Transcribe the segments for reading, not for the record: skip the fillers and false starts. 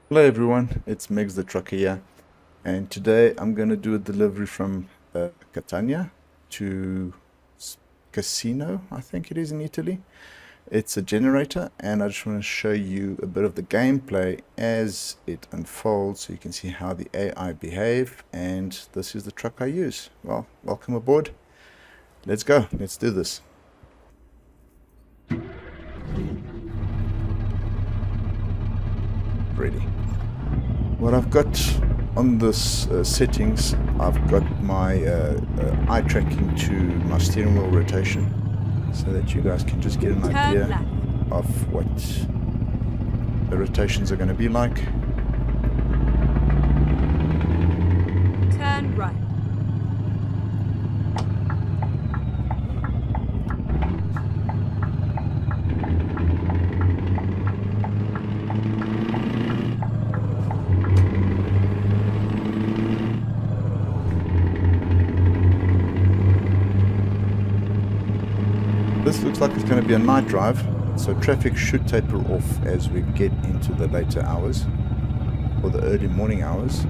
Hello everyone, it's Megs the Trucker here, and today I'm going to do a delivery from Catania to Cassino, I think it is, in Italy. It's a generator, and I just want to show you a bit of the gameplay as it unfolds so you can see how the AI behave, and this is the truck I use. Well, welcome aboard. Let's go, let's do this. Ready. What I've got on this settings, I've got my eye tracking to my steering wheel rotation, so that you guys can just get an idea of what the rotations are going to be like. Turn right. This looks like it's going to be a night drive, so traffic should taper off as we get into the later hours, or the early morning hours.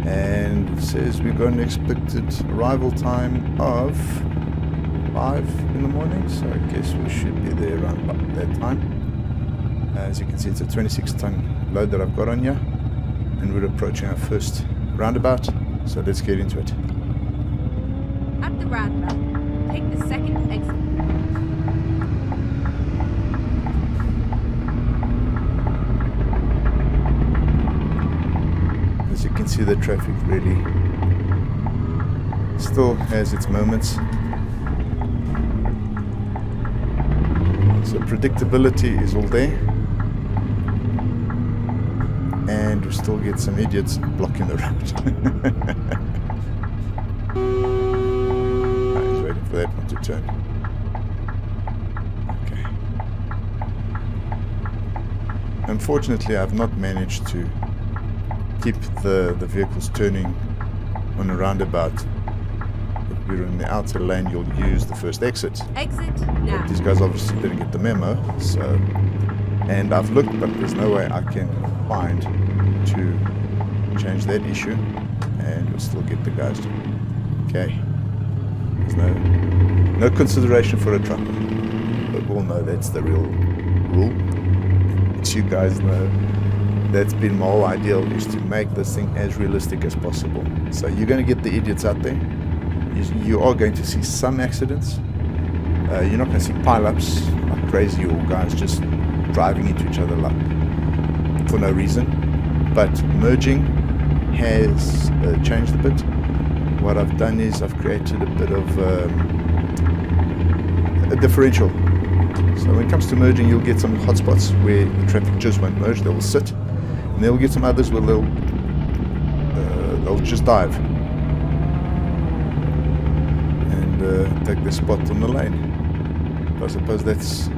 And it says we've got an expected arrival time of 5 in the morning, so I guess we should be there around about that time. As you can see, it's a 26-ton load that I've got on here, and we're approaching our first roundabout, so let's get into it. At the roundabout, take the second exit. As you can see, the traffic really still has its moments. So predictability is all there. And we still get some idiots blocking the road. He's waiting for that one to turn. Okay. Unfortunately, I've not managed to keep the vehicles turning on a roundabout. If you're in the outer lane, you'll use the first exit. Exit now. But these guys obviously didn't get the memo, so... And I've looked, but there's no way I can find to change that issue, and we'll still get the guys to... Okay. There's no consideration for a trucker, but we'll know that's the real rule. But you guys know that's been my whole ideal, is to make this thing as realistic as possible. So you're going to get the idiots out there. You are going to see some accidents. You're not going to see pile-ups like crazy, or guys just driving into each other like for no reason. But merging has changed a bit. What I've done is I've created a bit of a differential. So when it comes to merging, you'll get some hotspots where the traffic just won't merge, they will sit. And then we'll get some others where they'll just dive and take their spot on the lane. I suppose that's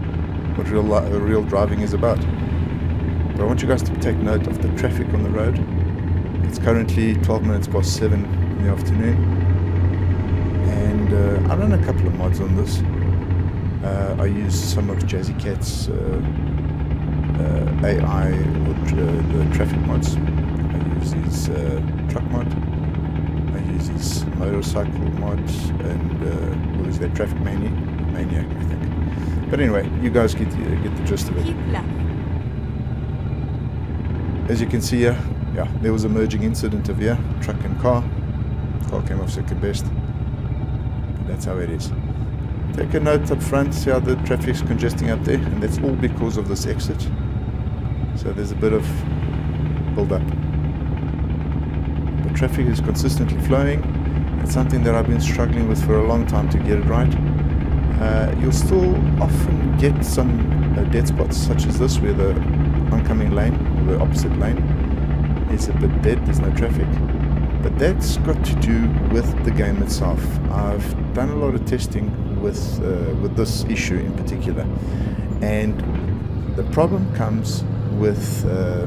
what real driving is about. But I want you guys to take note of the traffic on the road. It's currently 12 minutes past 7 in the afternoon, and I run a couple of mods on this. I use some of Jazzy Cat's AI, or the traffic mods. I use his truck mod, I use his motorcycle mod, and what is that, traffic maniac, I think. But anyway, you guys get the gist of it. Keep left. As you can see here, yeah, there was a merging incident of here, truck and car. Car came off second best. But that's how it is. Take a note up front, see how the traffic's congesting up there, and that's all because of this exit. So there's a bit of build up. The traffic is consistently flowing. It's something that I've been struggling with for a long time to get it right. You'll still often get some dead spots, such as this, where the oncoming lane, or the opposite lane, is a bit dead, there's no traffic. But that's got to do with the game itself. I've done a lot of testing with this issue in particular, and the problem comes with the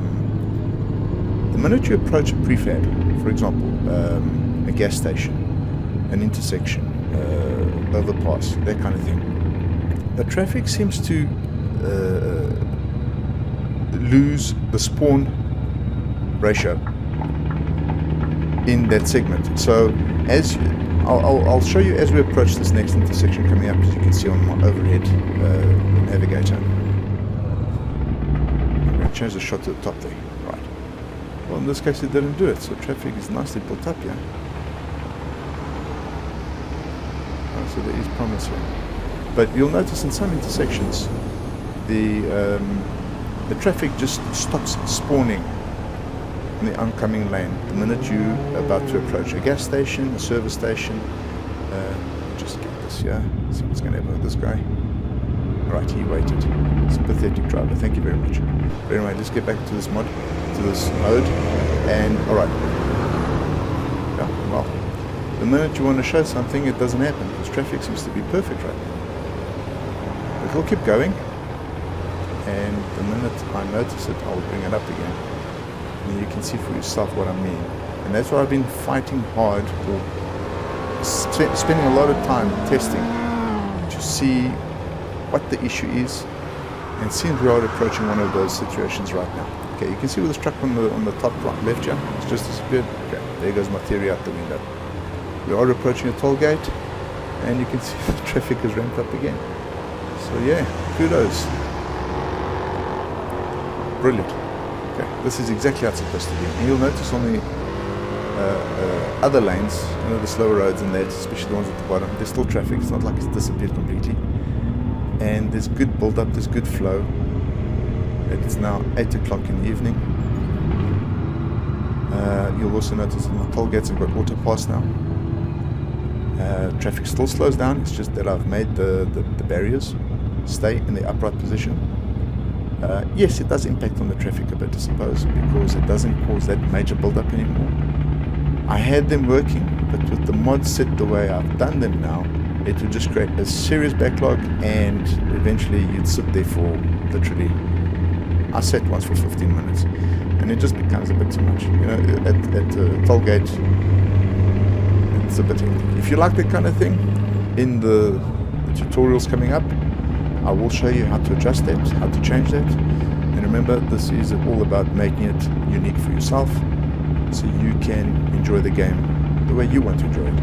minute you approach a prefab, for example, a gas station, an intersection, overpass, that kind of thing. The traffic seems to lose the spawn ratio in that segment. So as I'll show you as we approach this next intersection coming up, as you can see on my overhead navigator. I'm going to change the shot to the top there. Right. Well, in this case it didn't do it, so traffic is nicely built up here. Oh, so there is promise here. But you'll notice in some intersections the traffic just stops spawning in the oncoming lane the minute you're about to approach a gas station, a service station. Just get this here, see what's going to happen with this guy. Right, he waited. It's a pathetic driver, thank you very much. But anyway, let's get back to this mode, and alright. Yeah, well, the minute you want to show something, it doesn't happen, because traffic seems to be perfect right now. But we'll keep going, and the minute I notice it, I'll bring it up again. And you can see for yourself what I mean. And that's why I've been fighting hard, or spending a lot of time testing to see what the issue is, and seems we are approaching one of those situations right now. Okay, you can see with this truck on the top right, left here, it's just disappeared. Okay, there goes my theory out the window. We are approaching a toll gate, and you can see the traffic has ramped up again. So yeah, kudos. Brilliant. Okay, this is exactly how it's supposed to be. And you'll notice on the other lanes, you know, the slower roads and that, especially the ones at the bottom, there's still traffic. It's not like it's disappeared completely. And there's good build-up, there's good flow. It's now 8 o'clock in the evening. You'll also notice that my toll gates have got auto pass now. Traffic still slows down, it's just that I've made the barriers stay in the upright position. Yes, it does impact on the traffic a bit, I suppose, because it doesn't cause that major build-up anymore. I had them working, but with the mods set the way I've done them now, it would just create a serious backlog, and eventually you'd sit there for literally, I sat once for 15 minutes, and it just becomes a bit too much. You know, at a toll gate, it's a bit hectic. If you like that kind of thing, in the tutorials coming up, I will show you how to adjust that, how to change that. And remember, this is all about making it unique for yourself, so you can enjoy the game the way you want to enjoy it.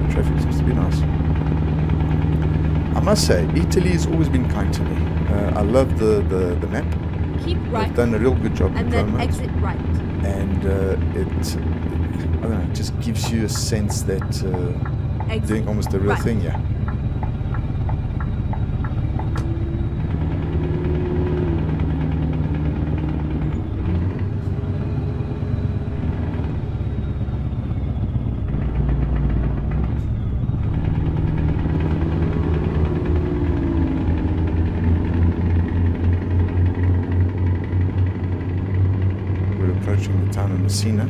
The traffic seems to be nice. I must say, Italy has always been kind to me. I love the map. Keep right. They've done a real good job. And then exit right. And I don't know, it just gives you a sense that doing almost a real thing, yeah. Approaching the town of Cassino.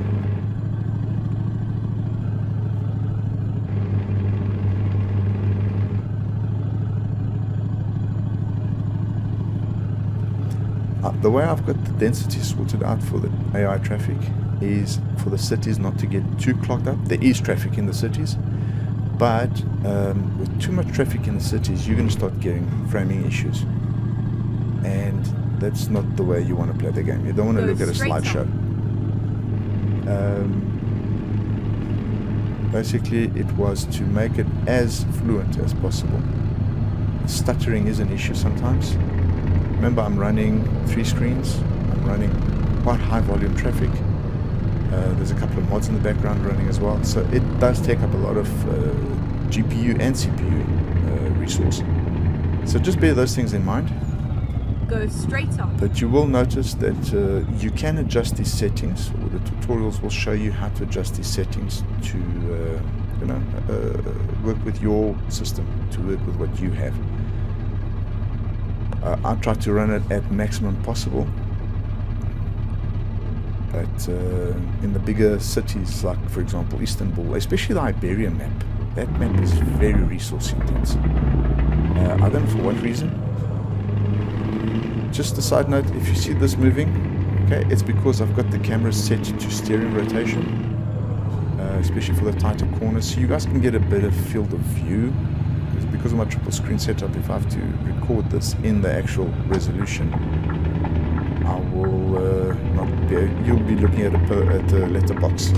The way I've got the density sorted out for the AI traffic is for the cities not to get too clogged up. There is traffic in the cities, but with too much traffic in the cities, you're going to start getting framing issues. And that's not the way you want to play the game. You don't want to look at a slideshow. Basically, it was to make it as fluent as possible. Stuttering is an issue sometimes. Remember, I'm running 3 screens. I'm running quite high volume traffic. There's a couple of mods in the background running as well. So it does take up a lot of GPU and CPU resource. So just bear those things in mind. Go straight on. But you will notice that you can adjust these settings, or the tutorials will show you how to adjust these settings to work with your system, to work with what you have. I try to run it at maximum possible, but in the bigger cities, like for example Istanbul, especially the Iberian map, that map is very resource intense. I don't know for what reason. Just a side note, if you see this moving, okay, it's because I've got the camera set to steering rotation, especially for the tighter corners, so you guys can get a better field of view. Because of my triple screen setup, if I have to record this in the actual resolution, I will you'll be looking at a letterbox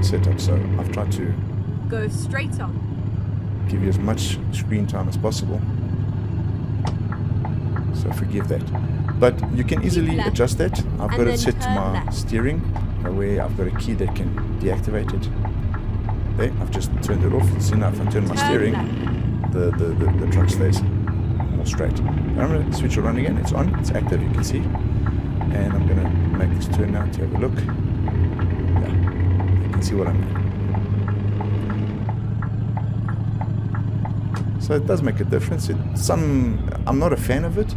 setup. So I've tried to Go straight on. give you as much screen time as possible. So forgive that. But you can easily left, adjust that. I've got and it then set to turn my left. steering, where I've got a key that can deactivate it. There, I've just turned it off. See now, if I turn my steering, left. the truck stays more straight. I'm going to switch it on again. It's on, it's active, you can see. And I'm going to make this turn now to have a look. Yeah, you can see what I mean. So it does make a difference. I'm not a fan of it,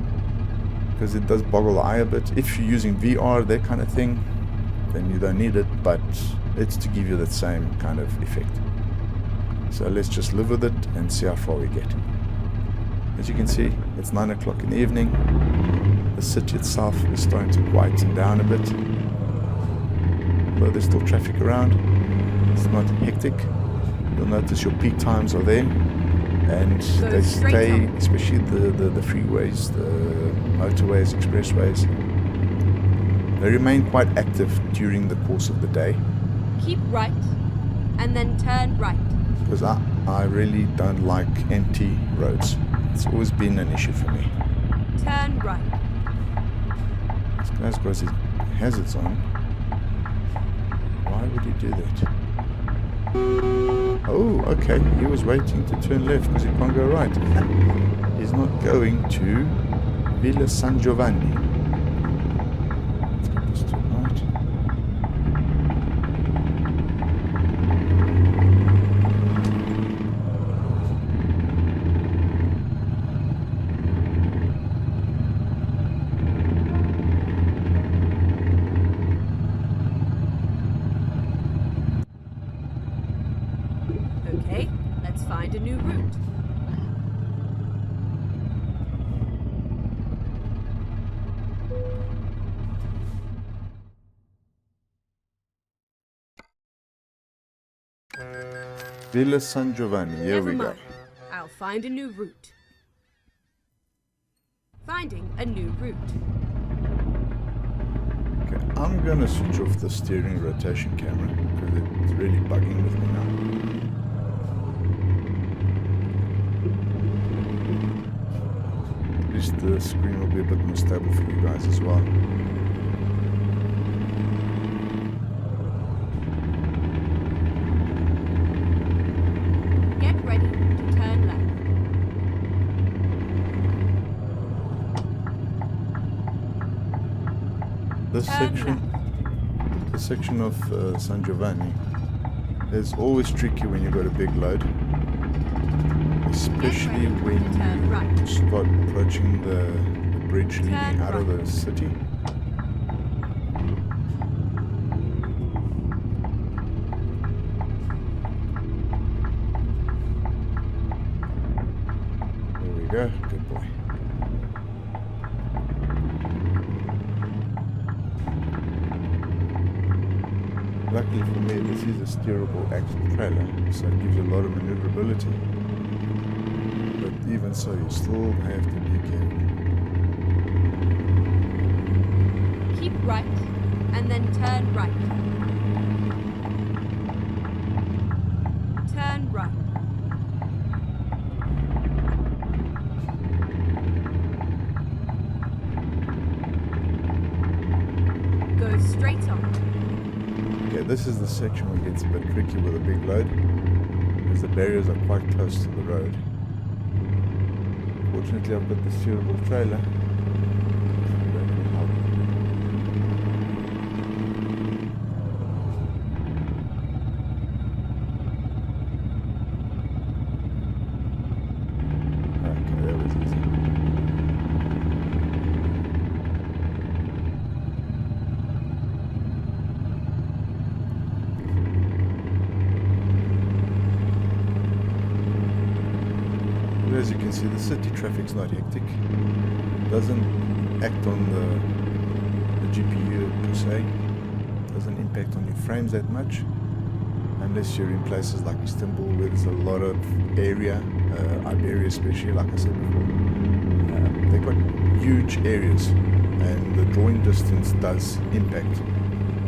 because it does boggle the eye a bit. If you're using VR, that kind of thing, then you don't need it, but it's to give you that same kind of effect. So let's just live with it and see how far we get. As you can see, it's 9 o'clock in the evening. The city itself is starting to quieten down a bit, though there's still traffic around. It's not hectic. You'll notice your peak times are there, and they stay, especially the freeways, the motorways, expressways, they remain quite active during the course of the day. Keep right, and then turn right. Because I really don't like empty roads. It's always been an issue for me. Turn right. This guy's got his hazards on. Why would he do that? Oh, okay. He was waiting to turn left because he can't go right. He's not going to Villa San Giovanni. Let's get this to right. Okay, let's find a new route. Villa San Giovanni. Here Never we go. mind. I'll find a new route. Finding a new route. Okay, I'm gonna switch off the steering rotation camera because it's really bugging with me now. At least the screen will be a bit more stable for you guys as well. Get ready to turn left. This Turn section of San Giovanni is always tricky when you've got a big load, especially when turn right. you start approaching the bridge leading Turn out of right. the city. There we go, good boy. Luckily for me, this is a steerable axle trailer, so it gives you a lot of maneuverability. But even so, you still have to be careful. Keep right, and then turn right. Turn right. Go straight on. Okay, this is the section where it gets a bit tricky with a big load, because the barriers are quite close to the road. Fortunately, I've got the steerable trailer. That will help. Okay, that was easy. As you can see, the city traffic's not hectic. It doesn't act on the GPU per se. Doesn't impact on your frames that much, unless you're in places like Istanbul where there's a lot of area, Iberia especially, like I said before. They've got huge areas, and the drawing distance does impact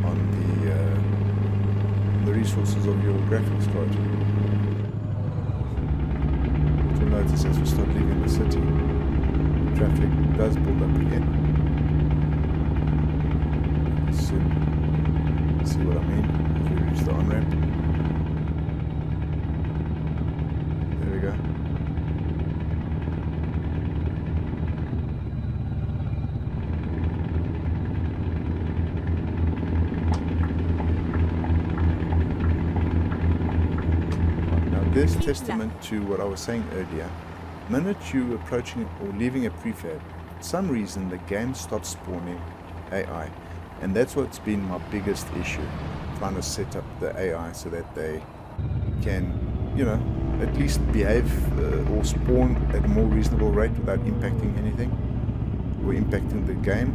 on the resources of your graphics card. You'll notice as we start leaving the city, traffic does build up again. Soon, see what I mean as we reach the on-ramp. There we go. This testament to what I was saying earlier. The minute you approaching or leaving a prefab, for some reason the game stops spawning AI, and that's what's been my biggest issue, trying to set up the AI so that they can, you know, at least behave or spawn at a more reasonable rate without impacting anything or impacting the game.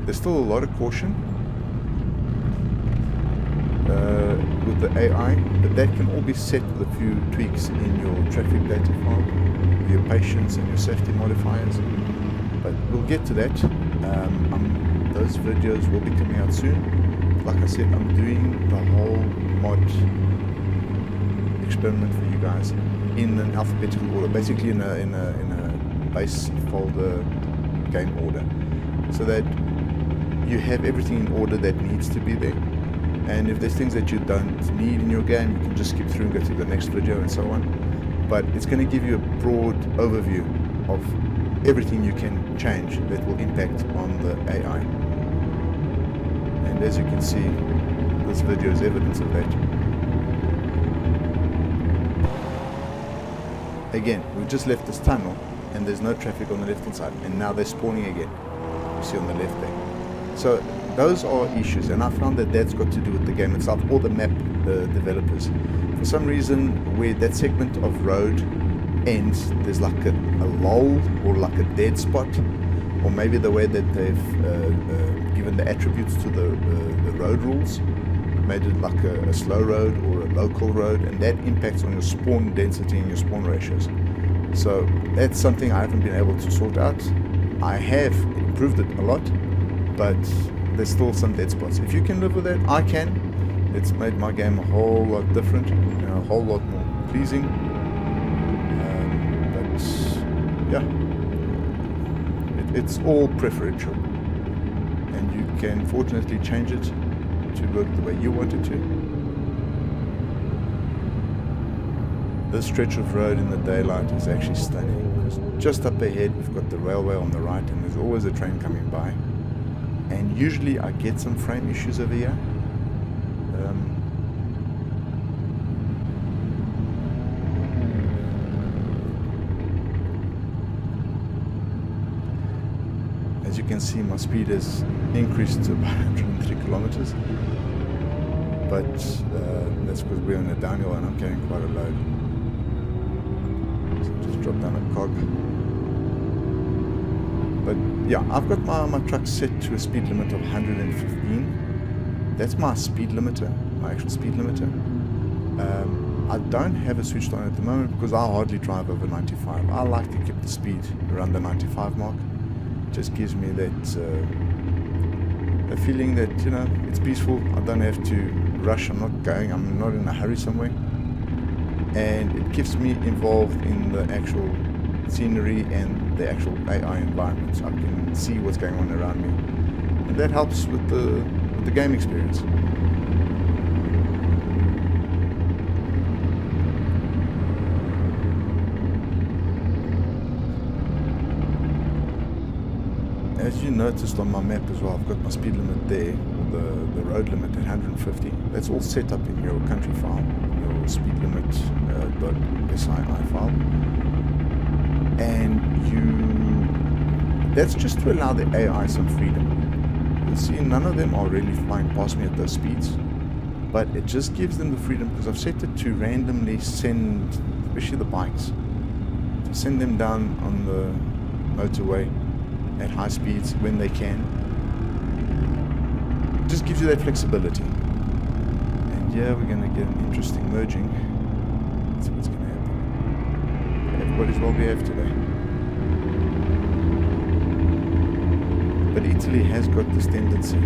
There's still a lot of caution with the AI, but that can all be set with a few tweaks in your traffic data file, your patience and your safety modifiers. But we'll get to that. Those videos will be coming out soon. Like I said, I'm doing the whole mod experiment for you guys in an alphabetical order, basically in a base folder game order, so that you have everything in order that needs to be there. And if there's things that you don't need in your game, you can just skip through and go to the next video and so on. But it's going to give you a broad overview of everything you can change that will impact on the AI. And as you can see, this video is evidence of that. Again, we've just left this tunnel and there's no traffic on the left hand side, and now they're spawning again. You see on the left there. So those are issues, and I found that that's got to do with the game itself or the map developers. For some reason, where that segment of road ends, there's like a lull or like a dead spot, or maybe the way that they've given the attributes to the road rules, made it like a slow road or a local road, and that impacts on your spawn density and your spawn ratios. So that's something I haven't been able to sort out. I have improved it a lot, but there's still some dead spots. If you can live with that, I can. It's made my game a whole lot different, a whole lot more pleasing. But yeah, it's all preferential, and you can fortunately change it to work the way you want it to. This stretch of road in the daylight is actually stunning, because just up ahead we've got the railway on the right, and there's always a train coming by. And usually I get some frame issues over here. As you can see, my speed has increased to about 103 kilometers. But that's because we're on a downhill and I'm carrying quite a load. So just drop down a cog. But yeah, I've got my truck set to a speed limit of 115. That's my speed limiter, my actual speed limiter. I don't have it switched on at the moment because I hardly drive over 95. I like to keep the speed around the 95 mark. It just gives me that a feeling that, you know, it's peaceful. I don't have to rush. I'm not in a hurry somewhere. And it keeps me involved in the actual scenery and the actual AI environment, so I can see what's going on around me, and that helps with the game experience. As you noticed on my map as well, I've got my speed limit there, the road limit at 150. That's all set up in your country file, your speed limit .sii file. And that's just to allow the AI some freedom. You'll see none of them are really flying past me at those speeds, but it just gives them the freedom, because I've set it to randomly send, especially the bikes, to send them down on the motorway at high speeds when they can. It just gives you that flexibility. And yeah, we're going to get an interesting merging. That's what's going to happen. Everybody's well behaved today. But Italy has got this tendency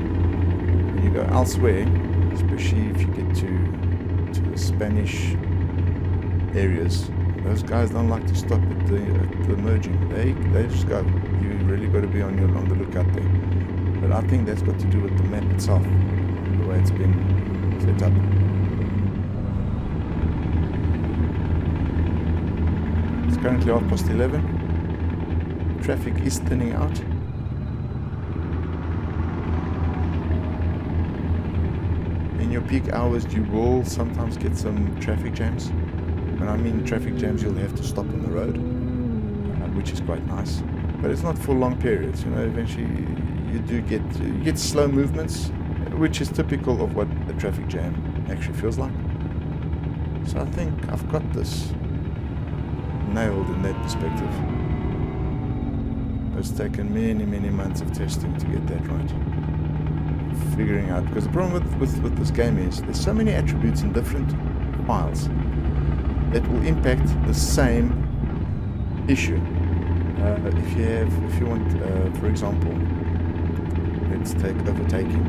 when you go elsewhere, especially if you get to the Spanish areas, those guys don't like to stop at the merging. They just go. You really got to be on the lookout there. But I think that's got to do with the map itself, the way it's been set up. It's currently 11:30. Traffic is thinning out. In your peak hours, you will sometimes get some traffic jams. When I mean traffic jams, you'll have to stop on the road, which is quite nice. But it's not for long periods. You know, eventually you do get slow movements, which is typical of what a traffic jam actually feels like. So I think I've got this nailed in that perspective. It's taken many months of testing to get that right. Figuring out, because the problem with this game is there's so many attributes in different files that will impact the same issue. If you want, for example, let's take overtaking.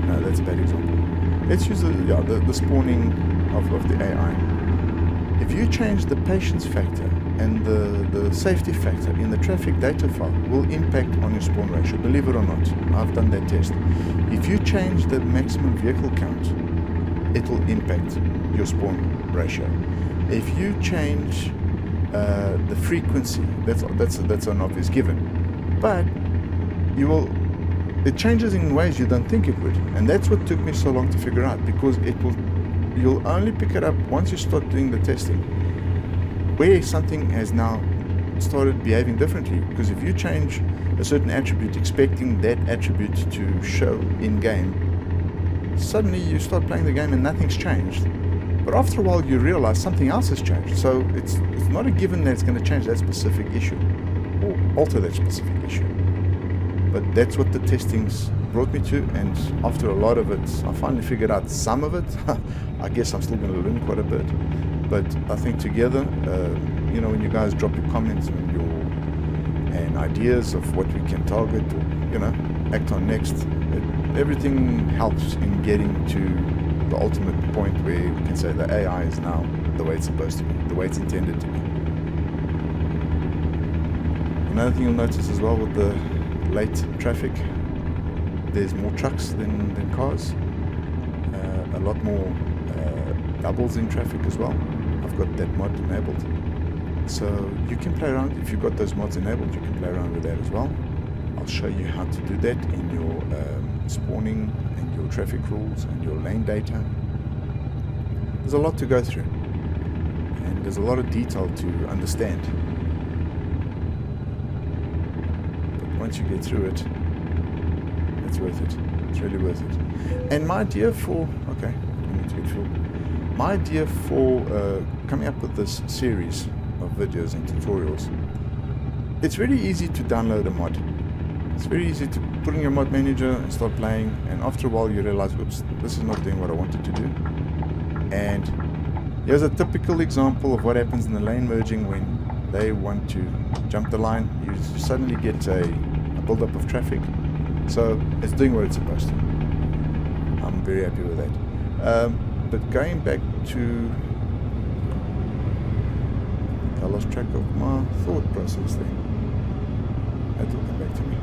No, that's a bad example. Let's use the spawning of the AI. If you change the patience factor and the safety factor in the traffic data file, will impact on your spawn ratio, believe it or not. I've done that test. If you change the maximum vehicle count, it will impact your spawn ratio. If you change the frequency, that's an obvious given, but it changes in ways you don't think it would, and that's what took me so long to figure out, because you'll only pick it up once you start doing the testing, where something has now started behaving differently. Because if you change a certain attribute expecting that attribute to show in game, suddenly you start playing the game and nothing's changed. But after a while you realize something else has changed. So it's not a given that it's going to change that specific issue or alter that specific issue. But that's what the testings brought me to, and after a lot of it, I finally figured out some of it. I guess I'm still going to learn quite a bit. But I think together, you know, when you guys drop your comments and ideas of what we can target or, you know, act on next, everything helps in getting to the ultimate point where we can say the AI is now the way it's supposed to be, the way it's intended to be. Another thing you'll notice as well with the late traffic, there's more trucks than cars, a lot more doubles in traffic as well. I've got that mod enabled, so you can play around. If you've got those mods enabled, you can play around with that as well. I'll show you how to do that in your spawning and your traffic rules and your lane data. There's a lot to go through, and there's a lot of detail to understand. But once you get through it, it's worth it. It's really worth it. And my idea for coming up with this series of videos and tutorials, it's really easy to download a mod. It's very easy to put in your mod manager and start playing, and after a while you realize, whoops, this is not doing what I wanted to do. And here's a typical example of what happens in the lane merging when they want to jump the line. You suddenly get a build-up of traffic. So it's doing what it's supposed to. I'm very happy with that. But going back to, I lost track of my thought process there. That will come back to me.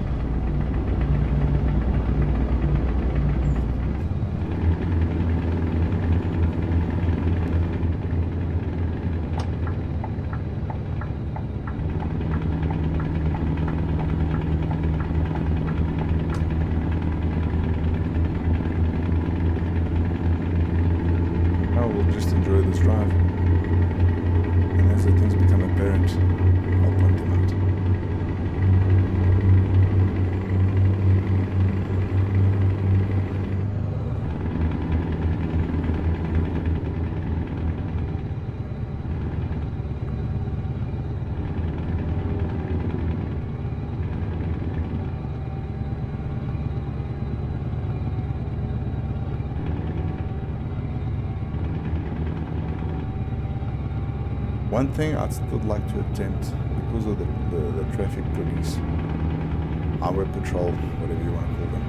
We'll just enjoy this drive, and as the things become apparent, I'll point them out. One thing I'd still like to attempt, because of the traffic police, highway patrol, whatever you want to call them,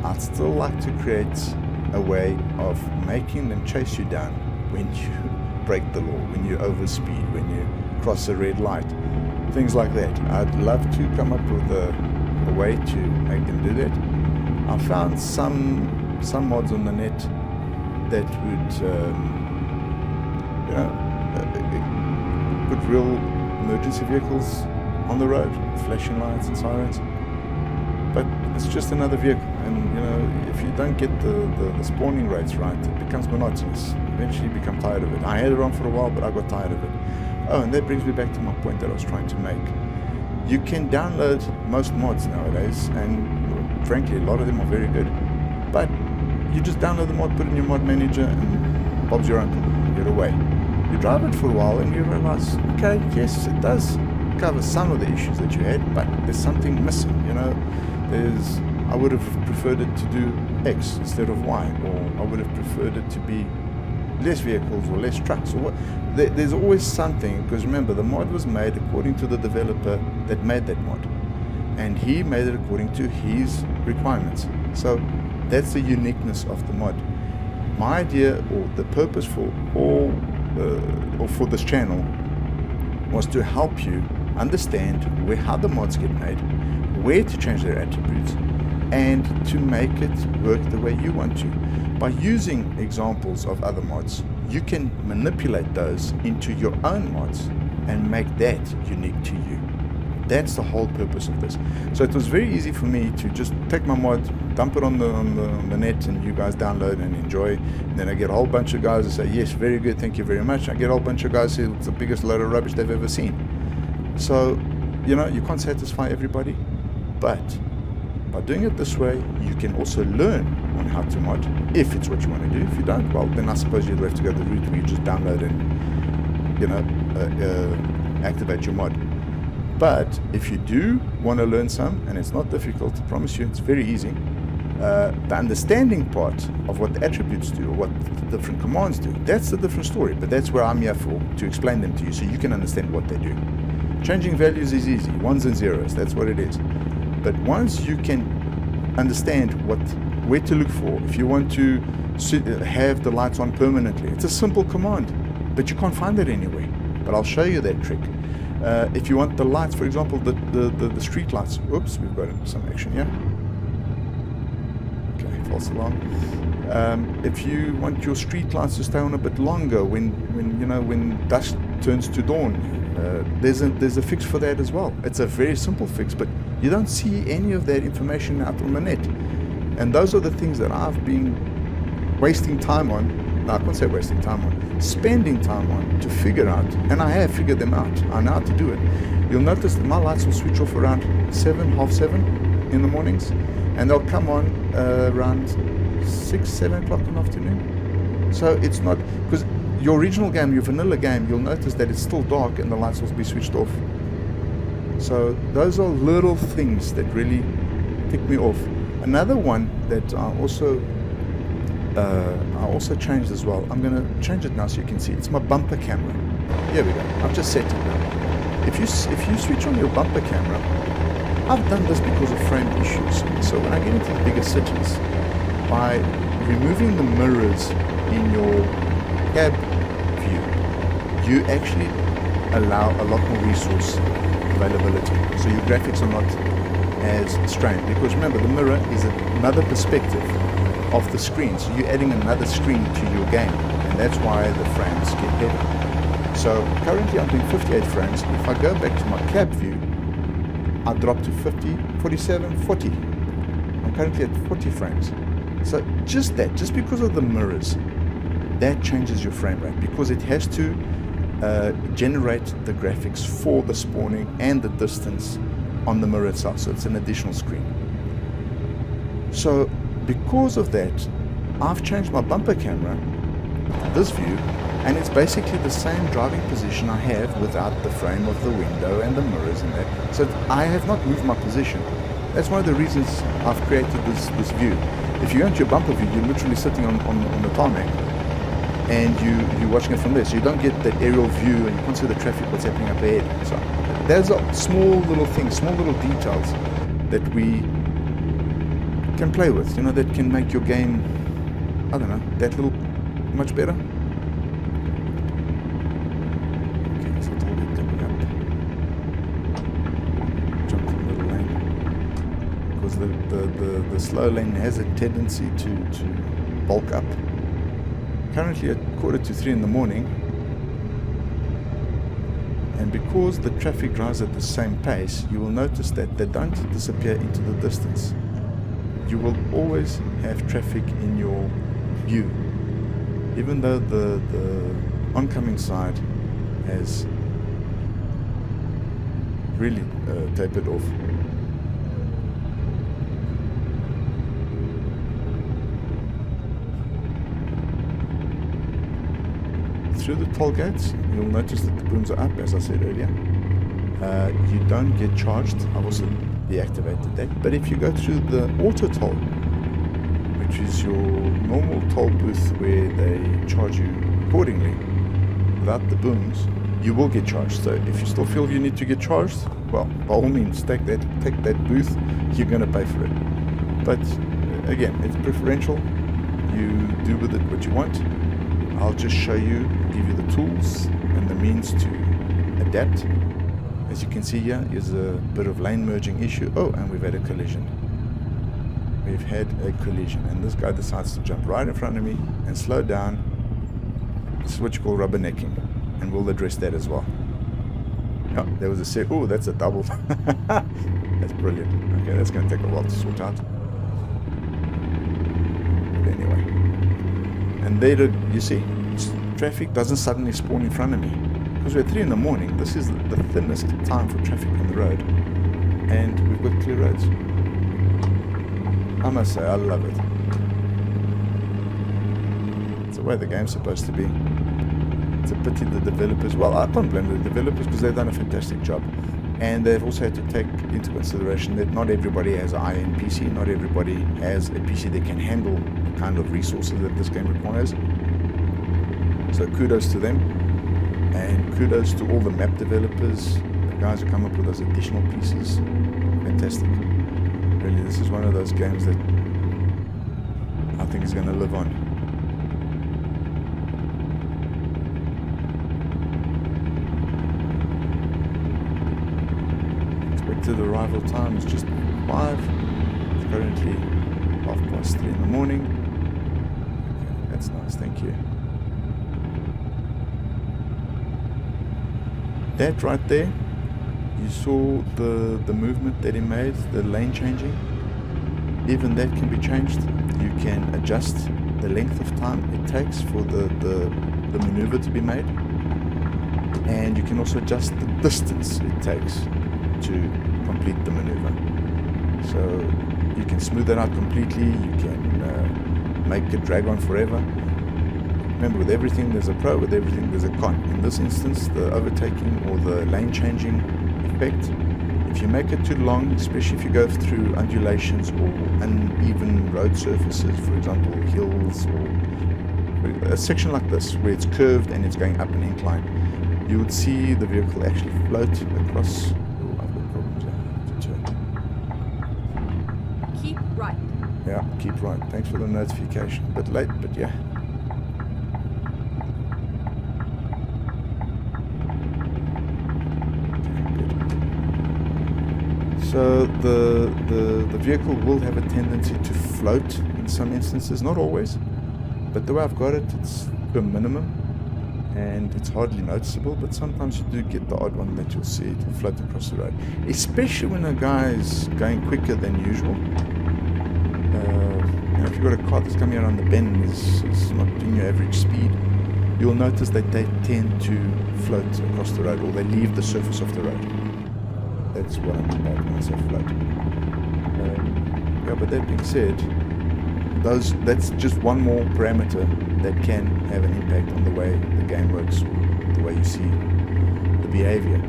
I'd still like to create a way of making them chase you down when you break the law, when you overspeed, when you cross a red light, things like that. I'd love to come up with a way to make them do that. I found some mods on the net that would put real emergency vehicles on the road, flashing lights and sirens. But it's just another vehicle, and if you don't get the spawning rates right, it becomes monotonous. Eventually you become tired of it. I had it on for a while, but I got tired of it. Oh, and that brings me back to my point that I was trying to make. You can download most mods nowadays, and frankly a lot of them are very good, but you just download the mod, put it in your mod manager, and Bob's your uncle, get away. You drive it for a while and you realize, okay, yes, it does cover some of the issues that you had, but there's something missing. I would have preferred it to do X instead of Y, or I would have preferred it to be less vehicles or less trucks, or what. There's always something, because remember, the mod was made according to the developer that made that mod, and he made it according to his requirements. So that's the uniqueness of the mod. My idea, or the purpose for or for this channel, was to help you understand how the mods get made, where to change their attributes, and to make it work the way you want to. By using examples of other mods, you can manipulate those into your own mods and make that unique to you. That's the whole purpose of this. So it was very easy for me to just take my mod, dump it on the net, and you guys download and enjoy. And then I get a whole bunch of guys that say, yes, very good, thank you very much. I get a whole bunch of guys who say it's the biggest load of rubbish they've ever seen. So, you can't satisfy everybody, but by doing it this way, you can also learn on how to mod, if it's what you want to do. If you don't, well, then I suppose you'd have to go the route where you just download and, activate your mod. But if you do want to learn some, and it's not difficult, I promise you, it's very easy, the understanding part of what the attributes do, or what the different commands do, that's a different story. But that's where I'm here for, to explain them to you so you can understand what they do. Changing values is easy, ones and zeros, that's what it is. But once you can understand where to look for, if you want to have the lights on permanently, it's a simple command, but you can't find it anywhere. But I'll show you that trick. If you want the lights, for example, the street lights. Oops, we've got some action here. Okay, false alarm. If you want your street lights to stay on a bit longer when dusk turns to dawn, there's a fix for that as well. It's a very simple fix, but you don't see any of that information out on the net. And those are the things that I've been wasting time on. No, I can't say wasting time on. Spending time on to figure out, and I have figured them out. I know how to do it. You'll notice that my lights will switch off around half 7 in the mornings, and they'll come on around 6, 7 o'clock in the afternoon. So it's not, because your original game, your vanilla game, you'll notice that it's still dark and the lights will be switched off. So those are little things that really tick me off. Another one that I also changed as well. I'm going to change it now so you can see. It's my bumper camera. Here we go. I've just set it now. If you switch on your bumper camera, I've done this because of frame issues. So when I get into the bigger cities, by removing the mirrors in your cab view, you actually allow a lot more resource availability. So your graphics are not as strained. Because remember, the mirror is another perspective of the screen, so you're adding another screen to your game, and that's why the frames get heavy. So currently I'm doing 58 frames. If I go back to my cab view, I drop to 50, 47, 40. I'm currently at 40 frames. So just because of the mirrors, that changes your frame rate, because it has to generate the graphics for the spawning and the distance on the mirror itself, so it's an additional screen. So because of that, I've changed my bumper camera, this view, and it's basically the same driving position I have without the frame of the window and the mirrors and that. So I have not moved my position. That's one of the reasons I've created this view. If you go into your bumper view, you're literally sitting on the tarmac, and you're watching it from there, so you don't get that aerial view and you can't see the traffic, what's happening up ahead. So there's small little things, small little details that we can play with, you know, that can make your game, I don't know, that little much better. Okay, so told it coming up. Jump to the middle lane. Because the slow lane has a tendency to bulk up. Currently at 2:45 in the morning, and because the traffic drives at the same pace, you will notice that they don't disappear into the distance. You will always have traffic in your view, even though the oncoming side has really tapered off. Through the toll gates, you'll notice that the booms are up, as I said earlier. You don't get charged. I've also deactivated that. But if you go through the auto toll, which is your normal toll booth where they charge you accordingly, without the booms, you will get charged. So if you still feel you need to get charged, well, by all means, take that booth. You're going to pay for it. But again, it's preferential. You do with it what you want. I'll just show you, give you the tools and the means to adapt. As you can see here is a bit of lane merging issue. Oh, and we've had a collision. We've had a collision, and this guy decides to jump right in front of me and slow down. This is what you call rubbernecking, and we'll address that as well. Oh, there was a set. Oh, that's a double. That's brilliant. Okay, that's going to take a while to sort out. But anyway. And there, you see, traffic doesn't suddenly spawn in front of me. Because we're at 3 in the morning, this is the thinnest time for traffic on the road. And we've got clear roads. I must say, I love it. It's the way the game's supposed to be. It's a pity the developers, well, I can't blame the developers because they've done a fantastic job. And they've also had to take into consideration that not everybody has an iron PC, not everybody has a PC that can handle the kind of resources that this game requires. So kudos to them, and kudos to all the map developers, the guys who come up with those additional pieces. Fantastic. Really, this is one of those games that I think is going to live on. The arrival time is just 5. It's currently 3:30 in the morning. Okay, that's nice, thank you. That right there, you saw the movement that he made, the lane changing. Even that can be changed. You can adjust the length of time it takes for the maneuver to be made, and you can also adjust the distance it takes to complete the maneuver. So you can smooth that out completely. You can make it drag on forever. Remember, with everything there's a pro, with everything there's a con. In this instance, the overtaking or the lane changing effect, if you make it too long, especially if you go through undulations or uneven road surfaces, for example hills or a section like this where it's curved and it's going up an incline, you would see the vehicle actually float across. Right. Yeah, keep right. Thanks for the notification. A bit late, but yeah. Okay, good. So the vehicle will have a tendency to float in some instances, not always, but the way I've got it, it's to a minimum, and it's hardly noticeable, but sometimes you do get the odd one that you'll see it float across the road, especially when a guy is going quicker than usual. If you've got a car that's coming around the bend is not doing your average speed, you'll notice that they tend to float across the road, or they leave the surface of the road. That's what I mean by when I say float. Yeah, but that being said, that's just one more parameter that can have an impact on the way the game works, or the way you see the behavior.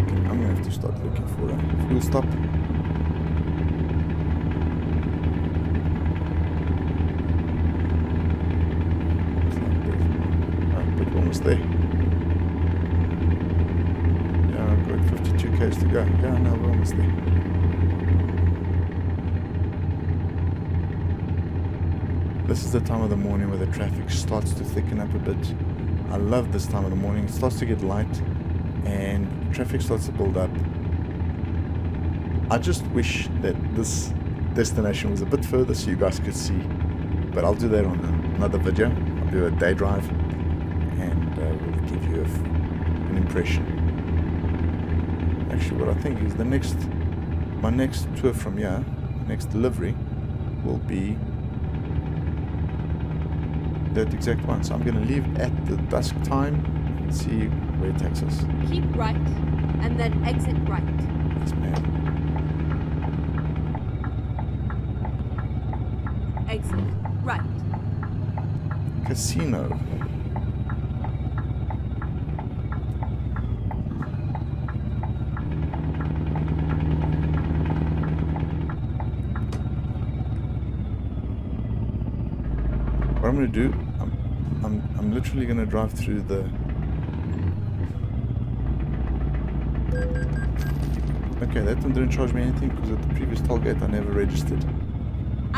Okay, I'm going to have to start looking for a fuel stop. There. Yeah, I've got 52 k's to go. Yeah, no, we're almost there. This is the time of the morning where the traffic starts to thicken up a bit. I love this time of the morning. It starts to get light and traffic starts to build up. I just wish that this destination was a bit further so you guys could see, but I'll do that on another video. I'll do a day drive and we'll give you an impression. Actually, what I think is my next tour from here, next delivery will be that exact one. So I'm going to leave at the dusk time and see where it takes us. Keep right and then exit right. Yes, ma'am. Exit right. Cassino. What I'm going to do, I'm literally going to drive through the. Okay, that one didn't charge me anything because at the previous toll gate I never registered.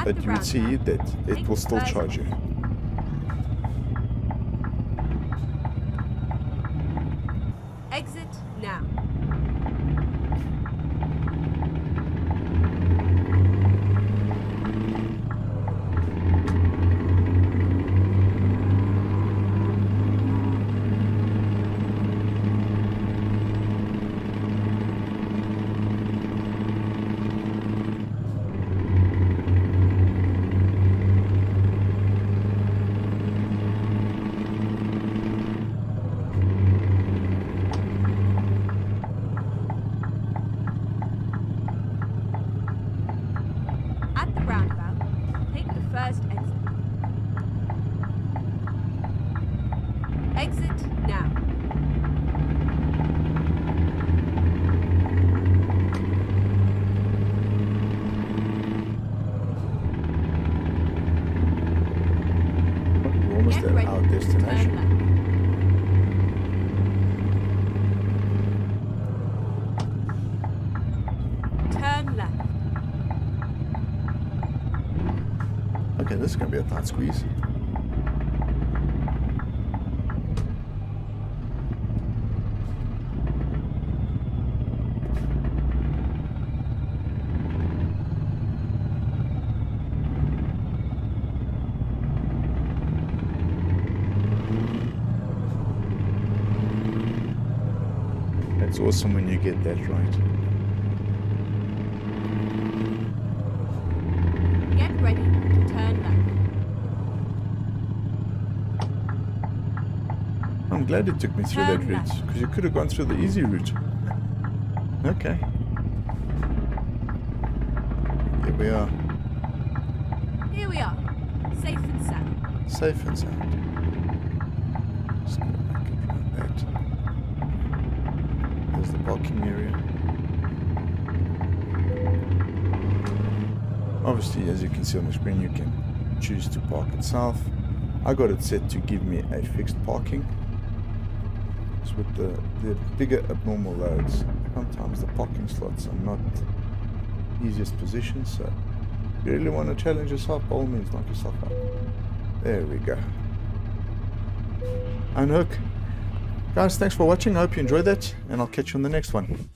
But you would see that it will still charge you. Exit now. At the roundabout, take the first exit. Exit now. We're almost Get at ready our to destination. turn left. Turn left. Okay, this is going to be a tight squeeze. It's awesome when you get that right. Get ready to turn left. I'm glad it took me through that Turn route, left. because you could have gone through the easy route. Okay. Here we are. Here we are. Safe and sound. Safe and sound. Just gonna make it around that. There's the parking area. Obviously, as you can see on the screen, you can choose to park it south. I got it set to give me a fixed parking. So with the bigger abnormal loads, sometimes the parking slots are not the easiest position. So if you really want to challenge yourself, by all means, knock yourself out. There we go. Unhook. Guys, thanks for watching. I hope you enjoyed that, and I'll catch you on the next one.